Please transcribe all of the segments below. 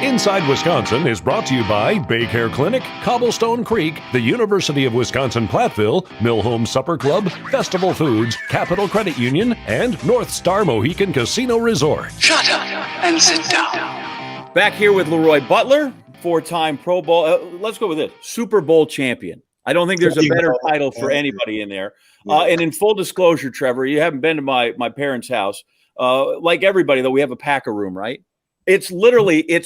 Inside Wisconsin is brought to you by Bay Care Clinic, Cobblestone Creek, the University of Wisconsin-Platteville, Mill Home Supper Club, Festival Foods, Capital Credit Union, and North Star Mohican Casino Resort. Shut up and sit down. Back here with LeRoy Butler, four-time Pro Bowl. Let's go with it. Super Bowl champion. I don't think there's a better title for anybody in there. And in full disclosure, Trevor, you haven't been to my parents' house. Like everybody, though, we have a Packer room, right? It's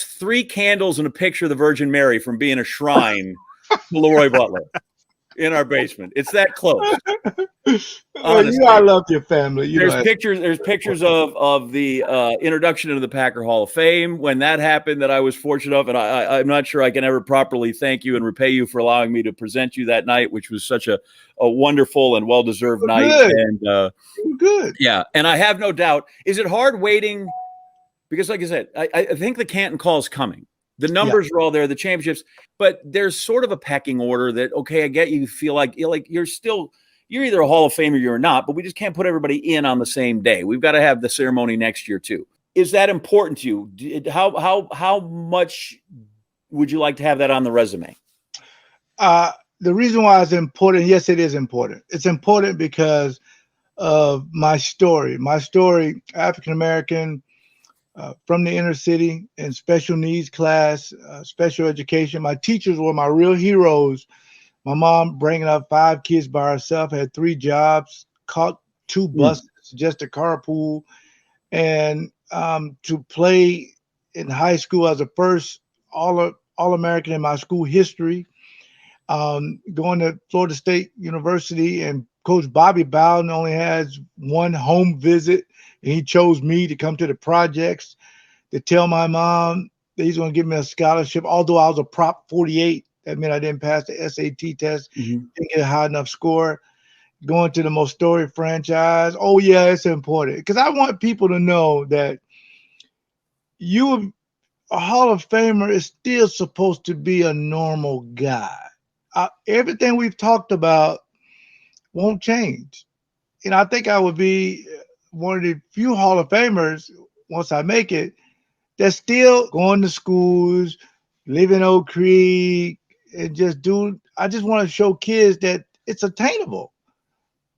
3 candles and a picture of the Virgin Mary from being a shrine to LeRoy Butler in our basement. It's that close. Well, I love your family. There's pictures of the introduction into the Packer Hall of Fame when that happened that I was fortunate of, and I'm not sure I can ever properly thank you and repay you for allowing me to present you that night, which was such a wonderful and well-deserved night. And good. Yeah, and I have no doubt. Is it hard waiting? Because, like I said, I think the Canton call is coming. The numbers are all there, the championships, but there's sort of a pecking order that, okay, I get you feel like you're either a Hall of Famer or you're not, but we just can't put everybody in on the same day. We've got to have the ceremony next year too. Is that important to you? How much would you like to have that on the resume? The reason why it's important, yes, it is important. It's important because of my story. My story, African-American, from the inner city in special needs class, special education. My teachers were my real heroes. My mom bringing up 5 kids by herself, had 3 jobs, caught 2 buses, just a carpool. And to play in high school as a first All-American in my school history, going to Florida State University, and Coach Bobby Bowden only has 1 home visit. And he chose me to come to the projects to tell my mom that he's going to give me a scholarship. Although I was a Prop 48, that meant I didn't pass the SAT test, didn't get a high enough score. Going to the most storied franchise. Oh, yeah, it's important. Because I want people to know that a Hall of Famer is still supposed to be a normal guy. Everything we've talked about won't change. And I think I would be one of the few Hall of Famers, once I make it, that's still going to schools, live in Oak Creek, and I just want to show kids that it's attainable.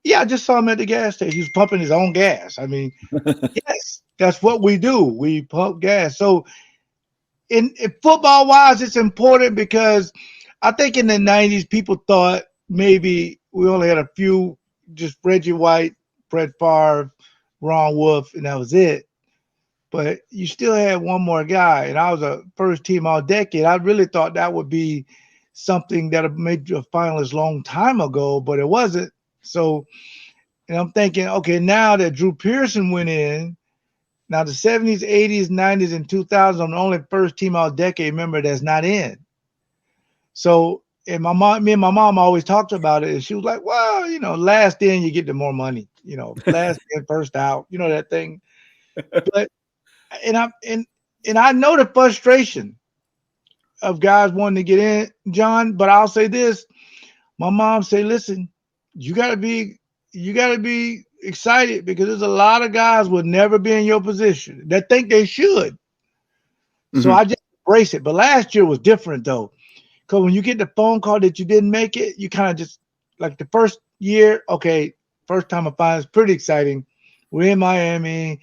Yeah, I just saw him at the gas station. He was pumping his own gas. I mean, yes, that's what we do. We pump gas. So in football-wise, it's important because I think in the 90s, people thought maybe we only had a few, just Reggie White, Brett Favre, Ron Wolf, and that was it. But you still had one more guy, and I was a first team all decade. I really thought that would be something that had made you a finalist long time ago, but it wasn't. So, and I'm thinking, okay, now that Drew Pearson went in, now the 70s, 80s, 90s, and 2000s, I'm the only first team all decade member that's not in. So, and me and my mom always talked about it, and she was like, well, last in, you get the more money. Last in, first out, that thing. But and I know the frustration of guys wanting to get in, John, but I'll say this. My mom say, listen, you gotta be excited because there's a lot of guys will never be in your position that think they should. Mm-hmm. So I just embrace it. But last year was different though. Because when you get the phone call that you didn't make it, you kind of just, like the first year, okay, first time I find it's pretty exciting. We're in Miami.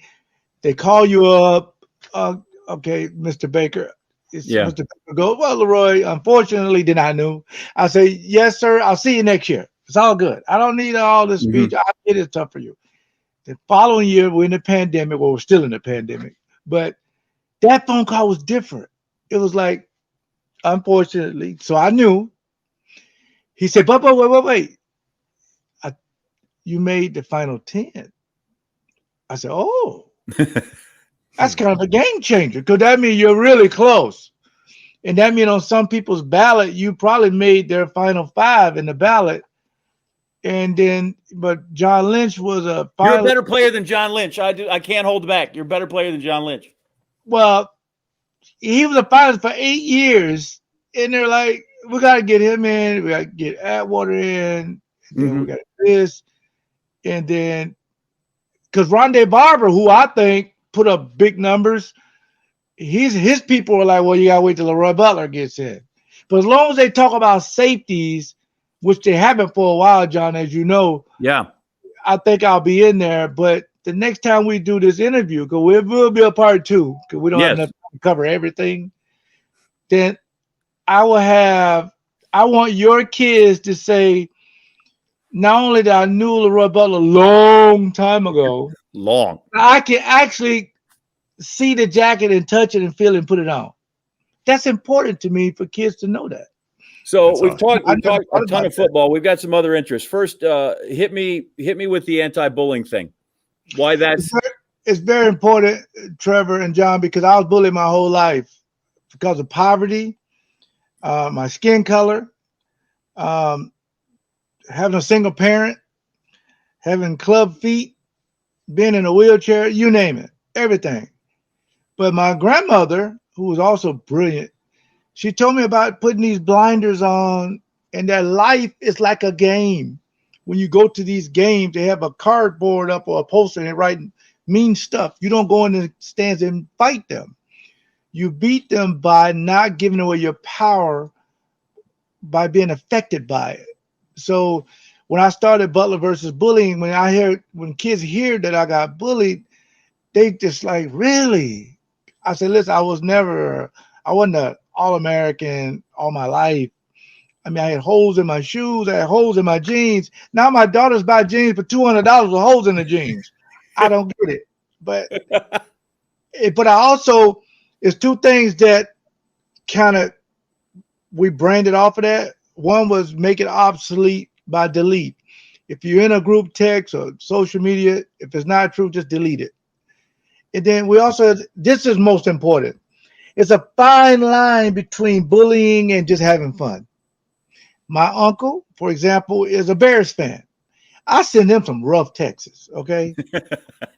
They call you up. Okay, Mr. Baker. Mr. Baker goes, well, LeRoy, unfortunately, then I knew. I say, yes, sir. I'll see you next year. It's all good. I don't need all this speech. I get it tough for you. The following year, we're in the pandemic. Well, we're still in the pandemic. But that phone call was different. It was like, unfortunately, so I knew. He said, but wait. You made the final 10. I said, oh, that's kind of a game changer because that means you're really close. And that means on some people's ballot, you probably made their final 5 in the ballot. And then, but John Lynch was a finalist. You're a better player than John Lynch. I can't hold back. You're a better player than John Lynch. Well, he was a finalist for 8 years. And they're like, we got to get him in. We got to get Atwater in. And then we got this. And then, because Rondé Barber, who I think put up big numbers, his people are like, well, you gotta wait till LeRoy Butler gets in. But as long as they talk about safeties, which they haven't for a while, John, as you know, Yeah. I think I'll be in there. But the next time we do this interview, because will be a part 2, because we don't have Yes. enough time to cover everything, then I will have, I want your kids to say, not only that I knew LeRoy Butler a long time ago, Long. I can actually see the jacket and touch it and feel it and put it on. That's important to me for kids to know that. So That's we've awesome. talked I we've never talked thought a ton about of football. We've got some other interests. First, hit me with the anti-bullying thing. Why that's It's very important, Trevor and John, because I was bullied my whole life because of poverty, my skin color, um, having a single parent, having club feet, being in a wheelchair, you name it, everything. But my grandmother, who was also brilliant, she told me about putting these blinders on and that life is like a game. When you go to these games, they have a cardboard up or a poster and they write mean stuff. You don't go in the stands and fight them. You beat them by not giving away your power, by being affected by it. So when I started Butler versus bullying, when kids hear that I got bullied, they just like, really? I said, listen, I wasn't an All-American all my life. I mean, I had holes in my shoes, I had holes in my jeans. Now my daughters buy jeans for $200 with holes in the jeans. I don't get it. But I also, it's two things that kind of we branded off of that. One was make it obsolete by delete. If you're in a group text or social media, if it's not true, just delete it. And then we also, this is most important. It's a fine line between bullying and just having fun. My uncle, for example, is a Bears fan. I send him some rough texts, okay?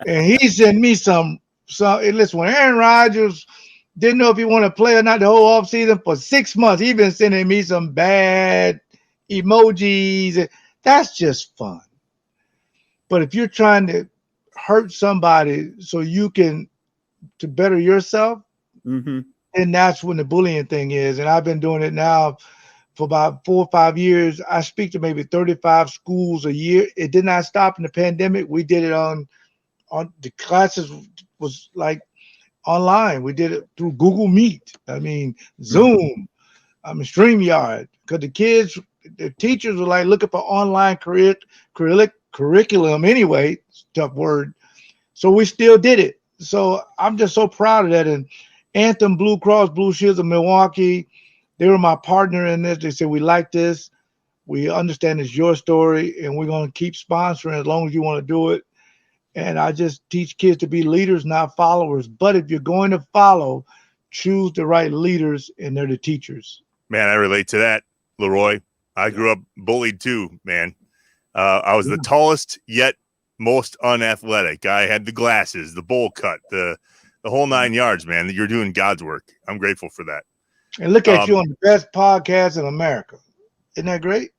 And he sent me some. Listen, when Aaron Rodgers didn't know if he wanted to play or not the whole offseason for 6 months, he been sending me some bad emojis. That's just fun. But if you're trying to hurt somebody so you can to better yourself, mm-hmm. then that's when the bullying thing is. And I've been doing it now for about 4 or 5 years. I speak to maybe 35 schools a year. It did not stop in the pandemic. We did it on the classes was like online. We did it through Google Meet. I mean, Zoom. I mean, StreamYard. Because the teachers were like looking for online curriculum anyway. Tough word. So we still did it. So I'm just so proud of that. And Anthem Blue Cross Blue Shields of Milwaukee, they were my partner in this. They said, we like this. We understand it's your story, and we're going to keep sponsoring as long as you want to do it. And I just teach kids to be leaders, not followers. But if you're going to follow, choose the right leaders, and they're the teachers. Man, I relate to that, LeRoy. I grew up bullied too, man. I was the tallest yet most unathletic. I had the glasses, the bowl cut, the whole 9 yards, man. You're doing God's work. I'm grateful for that. And look at you on the best podcast in America. Isn't that great?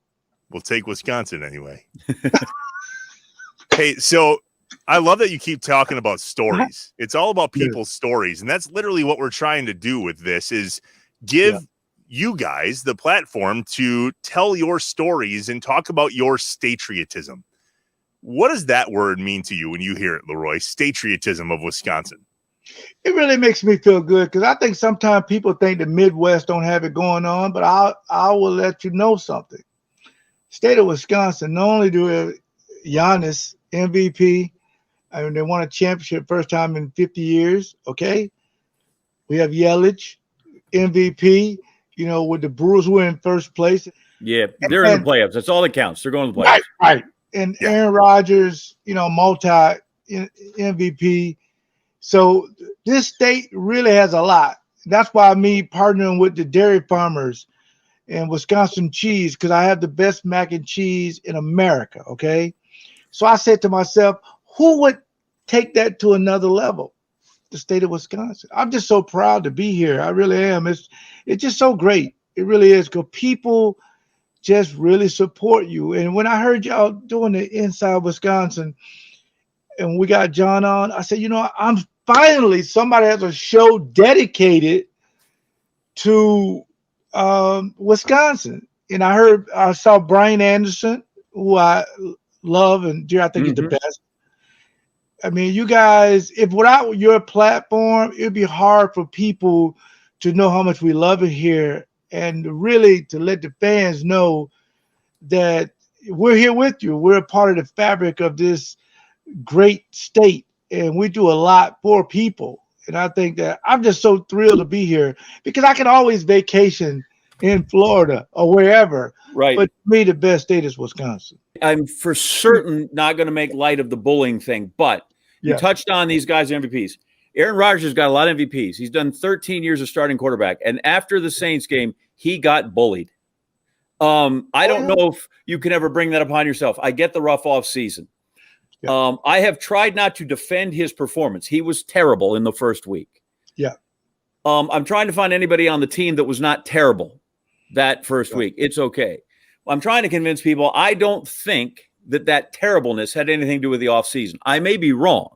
We'll take Wisconsin anyway. Hey, so I love that you keep talking about stories. It's all about people's stories. And that's literally what we're trying to do with this is give you guys the platform to tell your stories and talk about your statriotism. What does that word mean to you when you hear it, LeRoy? Statriotism of Wisconsin. It really makes me feel good because I think sometimes people think the Midwest don't have it going on, but I will let you know something. State of Wisconsin, not only do we have Giannis, MVP, I mean, they won a championship first time in 50 years, okay? We have Yelich, MVP, with the Brewers who are in first place. Yeah, they're in the playoffs. That's all that counts. They're going to the playoffs. Right. And Aaron Rodgers, multi MVP. So this state really has a lot. That's why me partnering with the dairy farmers and Wisconsin cheese, because I have the best mac and cheese in America, okay? So I said to myself, who would take that to another level? The state of Wisconsin. I'm just so proud to be here. I really am. It's just so great. It really is, because people just really support you. And when I heard y'all doing the Inside Wisconsin and we got John on, I said, finally somebody has a show dedicated to Wisconsin. And I saw Brian Anderson, who I love, and I think he's the best. I mean, you guys, if without your platform, it'd be hard for people to know how much we love it here, and really to let the fans know that we're here with you. We're a part of the fabric of this great state, and we do a lot for people. And I think that I'm just so thrilled to be here because I can always vacation in Florida or wherever. Right. But to me, the best state is Wisconsin. I'm for certain not going to make light of the bullying thing, but you touched on these guys MVPs. Aaron Rodgers has got a lot of MVPs. He's done 13 years of starting quarterback. And after the Saints game, he got bullied. I don't know if you can ever bring that upon yourself. I get the rough off season. Yeah. I have tried not to defend his performance. He was terrible in the first week. Yeah. I'm trying to find anybody on the team that was not terrible that first week. It's okay. I'm trying to convince people I don't think that terribleness had anything to do with the offseason. I may be wrong.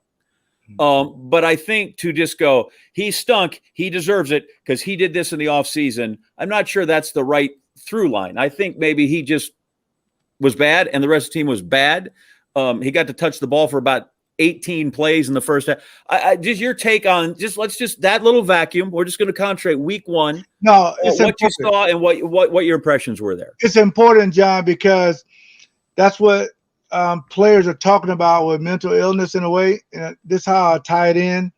But I think to just go, he stunk, he deserves it because he did this in the offseason, I'm not sure that's the right through line. I think maybe he just was bad and the rest of the team was bad. He got to touch the ball for about 18 plays in the first half. I just your take on let's just that little vacuum. We're just going to concentrate week one. No, it's what important. You saw and what your impressions were there. It's important, John, because that's what players are talking about with mental illness in a way. And this is how I tie it in.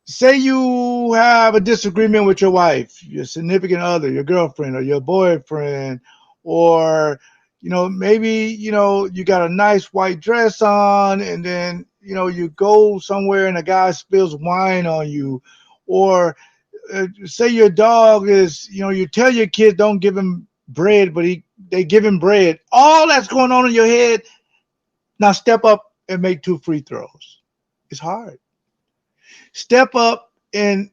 Say you have a disagreement with your wife, your significant other, your girlfriend or your boyfriend, or maybe, you got a nice white dress on and then, you go somewhere and a guy spills wine on you. Or say your dog is, you tell your kids don't give him bread, but they give him bread. All that's going on in your head. Now step up and make 2 free throws. It's hard. Step up and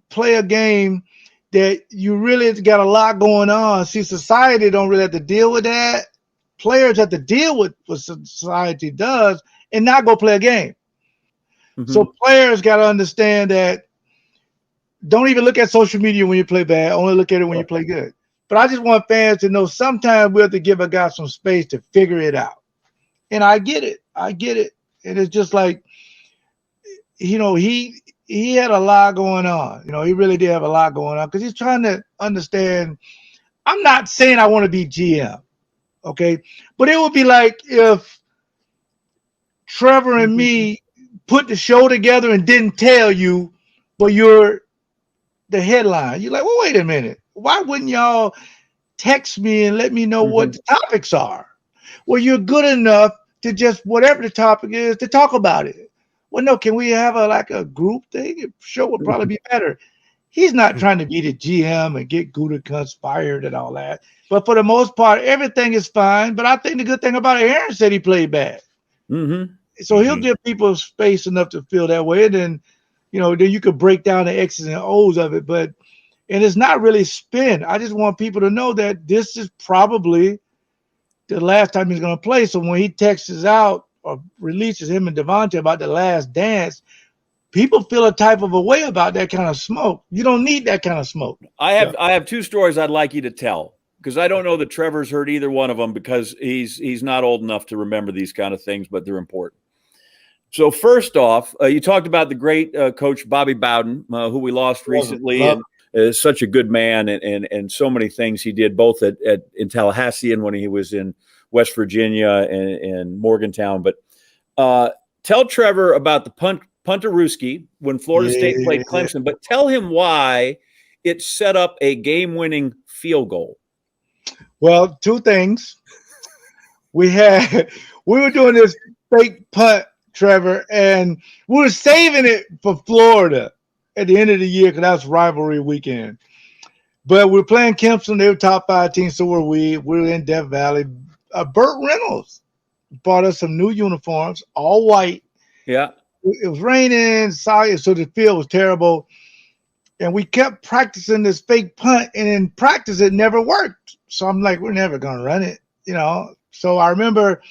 play a game that you really got a lot going on. See, society don't really have to deal with that. Players have to deal with what society does and not go play a game. Mm-hmm. So players got to understand that don't even look at social media when you play bad. Only look at it when you play good. But I just want fans to know sometimes we have to give a guy some space to figure it out. And I get it. And it's just like, he had a lot going on. He really did have a lot going on because he's trying to understand. I'm not saying I want to be GM. Okay, but it would be like if Trevor and me put the show together and didn't tell you, but you're the headline. You're like, well, wait a minute. Why wouldn't y'all text me and let me know what the topics are? Well, you're good enough to just whatever the topic is to talk about it. Well, no, can we have a group thing? The show would probably be better. He's not trying to be the GM and get Gutekunst fired and all that. But for the most part, everything is fine. But I think the good thing about it, Aaron said he played bad. Mm-hmm. So he'll give people space enough to feel that way. And then, then you could break down the X's and O's of it. And it's not really spin. I just want people to know that this is probably the last time he's going to play. So when he texts out or releases him and Devontae about the last dance, people feel a type of a way about that kind of smoke. You don't need that kind of smoke. I have 2 stories I'd like you to tell because I don't know that Trevor's heard either one of them because he's not old enough to remember these kind of things, but they're important. So first off, you talked about the great coach Bobby Bowden, who we lost recently, and is such a good man and so many things he did both in Tallahassee and when he was in West Virginia and Morgantown. But tell Trevor about the Punterooski when Florida State played Clemson, but tell him why it set up a game-winning field goal. Well, 2 things. We were doing this fake punt, Trevor, and we were saving it for Florida at the end of the year because that's rivalry weekend. But we're playing Clemson. They were top 5 team, so were we. We were in Death Valley. Burt Reynolds bought us some new uniforms, all white. Yeah. It was raining, sorry, so the field was terrible. And we kept practicing this fake punt, and in practice, it never worked. So I'm like, we're never going to run it, So I remember,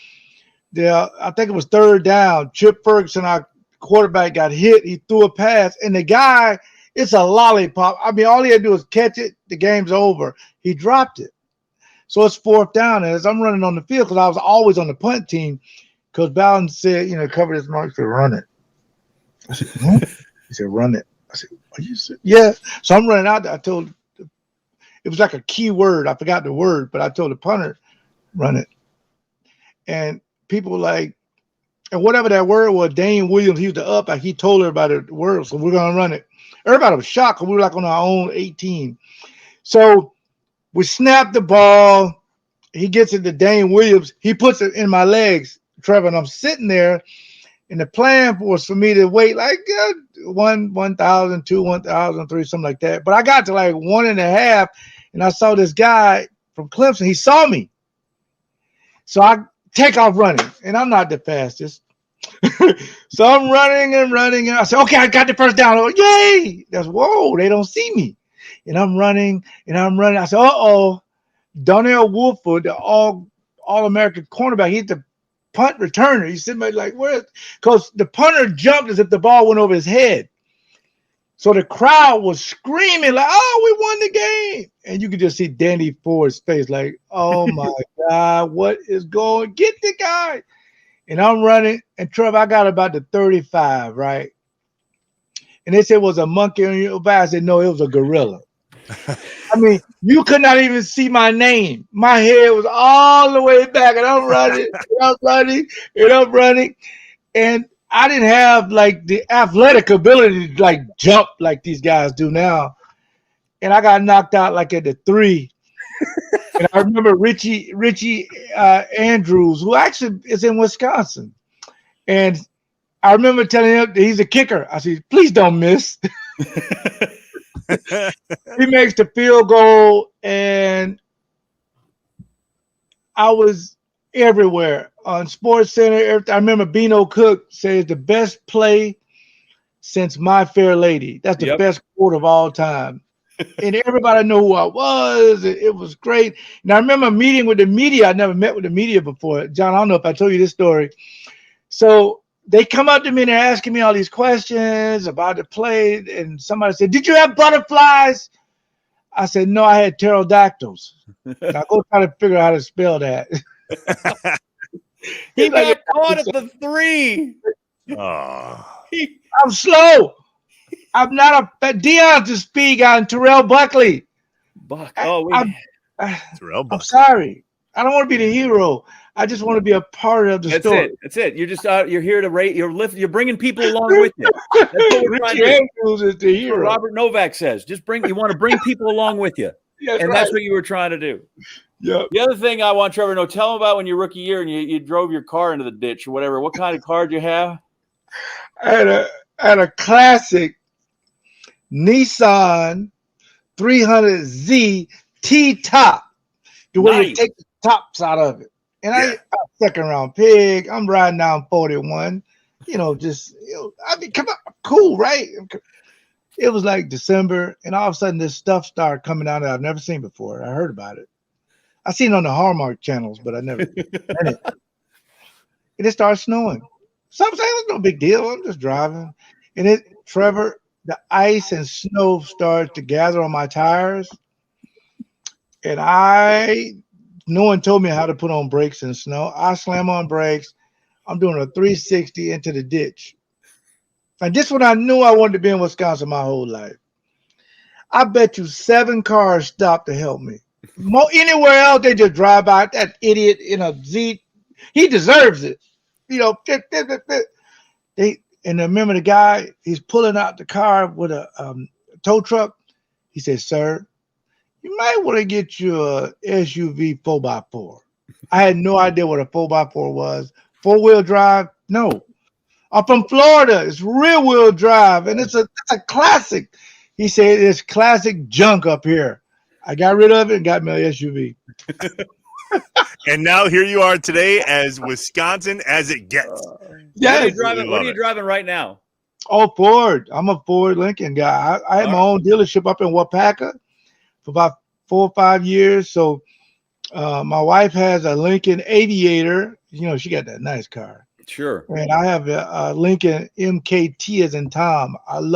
I think it was 3rd down. Chip Ferguson, our quarterback got hit. He threw a pass, and the guy, it's a lollipop. I mean, all he had to do was catch it. The game's over. He dropped it. So it's 4th down. And as I'm running on the field, because I was always on the punt team, Coach Bowden said, cover this mark. He said, run it. I said, what? He said, run it. I said, are you serious? Yeah. So I'm running out there. I told, it was like a key word. I forgot the word, but I told the punter, run it. And people were like, and whatever that word was, Dane Williams, he was the up, he told everybody the word, so we're going to run it. Everybody was shocked because we were like on our own 18. So we snapped the ball. He gets it to Dane Williams. He puts it in my legs, Trevor, and I'm sitting there. And the plan was for me to wait like 1,000, 2, 1,000, 3, something like that. But I got to like 1.5, and I saw this guy from Clemson. He saw me. So I take off running, and I'm not the fastest. So I'm running and running, and I said, okay, I got the first down. Oh, yay! That's, whoa, they don't see me. And I'm running, and I'm running. I said, uh-oh, Donnell Woolford, the all-American cornerback, he's the punt returner. He's sitting there like, where? Because the punter jumped as if the ball went over his head. So the crowd was screaming like, oh, we won the game. And you could just see Danny Ford's face like, oh, my God, what is going? Get the guy. And I'm running. And, Trevor, I got about the 35, right? And they said it was a monkey on your back. I said, no, it was a gorilla. I mean, you could not even see my name. My head was all the way back, and I'm running, and I'm running, and I'm running. And I didn't have like the athletic ability to like jump like these guys do now. And I got knocked out like at the 3. And I remember Richie Andrews, who actually is in Wisconsin. And I remember telling him that he's a kicker. I said, please don't miss. He makes the field goal, and I was everywhere on Sports Center. I remember Beano Cook says the best play since My Fair Lady. That's the best quote of all time. And everybody knew who I was. It was great. And I remember meeting with the media. I never met with the media before. John, I don't know if I told you this story. So they come up to me and they're asking me all these questions about the play. And somebody said, did you have butterflies? I said, no, I had pterodactyls. And I go try to figure out how to spell that. He got caught at the 3. Oh. I'm slow. I'm not a Deion's the speed guy and Terrell Buckley. Terrell Buckley. I'm sorry. I don't want to be the hero. I just want to be a part of the story. That's it. You're just you're here to rate. You're bringing people along with you. That's what we're trying to do. Is the hero. Robert Novak says, you want to bring people along with you. That's what you were trying to do. Yeah. The other thing I want Trevor to know, tell him about when your rookie year and you drove your car into the ditch or whatever. What kind of car did you have? I had a classic Nissan 300Z T-top. The way you take the tops out of it. And I second round pick. I'm riding down 41. I mean, come on, cool, right? It was like December, and all of a sudden this stuff started coming out that I've never seen before. I heard about it. I seen it on the Hallmark channels, but I never read it. And it started snowing. So I'm saying it was no big deal. I'm just driving. And Trevor, the ice and snow started to gather on my tires. And no one told me how to put on brakes in snow. I slam on brakes. I'm doing a 360 into the ditch. And this one I knew I wanted to be in Wisconsin my whole life. I bet you 7 cars stopped to help me. Anywhere else, they just drive by. That idiot in a Z, he deserves it. And I remember the guy, he's pulling out the car with a tow truck. He said, sir, you might want to get your SUV 4x4. I had no idea what a 4x4 was. 4-wheel drive? No. I'm from Florida. It's rear-wheel drive, and it's a classic. He said, it's classic junk up here. I got rid of it and got my SUV. And now here you are today, as Wisconsin as it gets. What are you driving right now? Oh, Ford. I'm a Ford Lincoln guy. I had my own dealership up in Wapaka for about 4 or 5 years. So my wife has a Lincoln Aviator. She got that nice car. Sure. And I have a Lincoln MKT as in Tom. I'm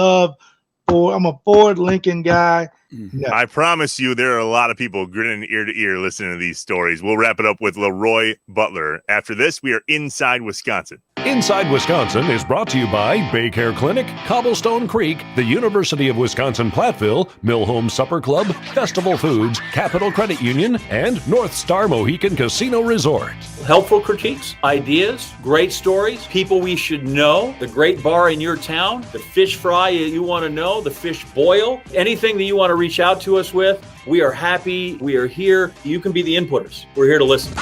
a Ford Lincoln guy. No. I promise you, there are a lot of people grinning ear to ear listening to these stories. We'll wrap it up with LeRoy Butler. After this, we are inside Wisconsin. Inside Wisconsin is brought to you by Baycare Clinic, Cobblestone Creek, the University of Wisconsin-Platteville, Mill Home Supper Club, Festival Foods, Capital Credit Union, and North Star Mohican Casino Resort. Helpful critiques, ideas, great stories, people we should know, the great bar in your town, the fish fry you want to know, the fish boil, anything that you want to reach out to us with. We are happy. We are here. You can be the inputters. We're here to listen.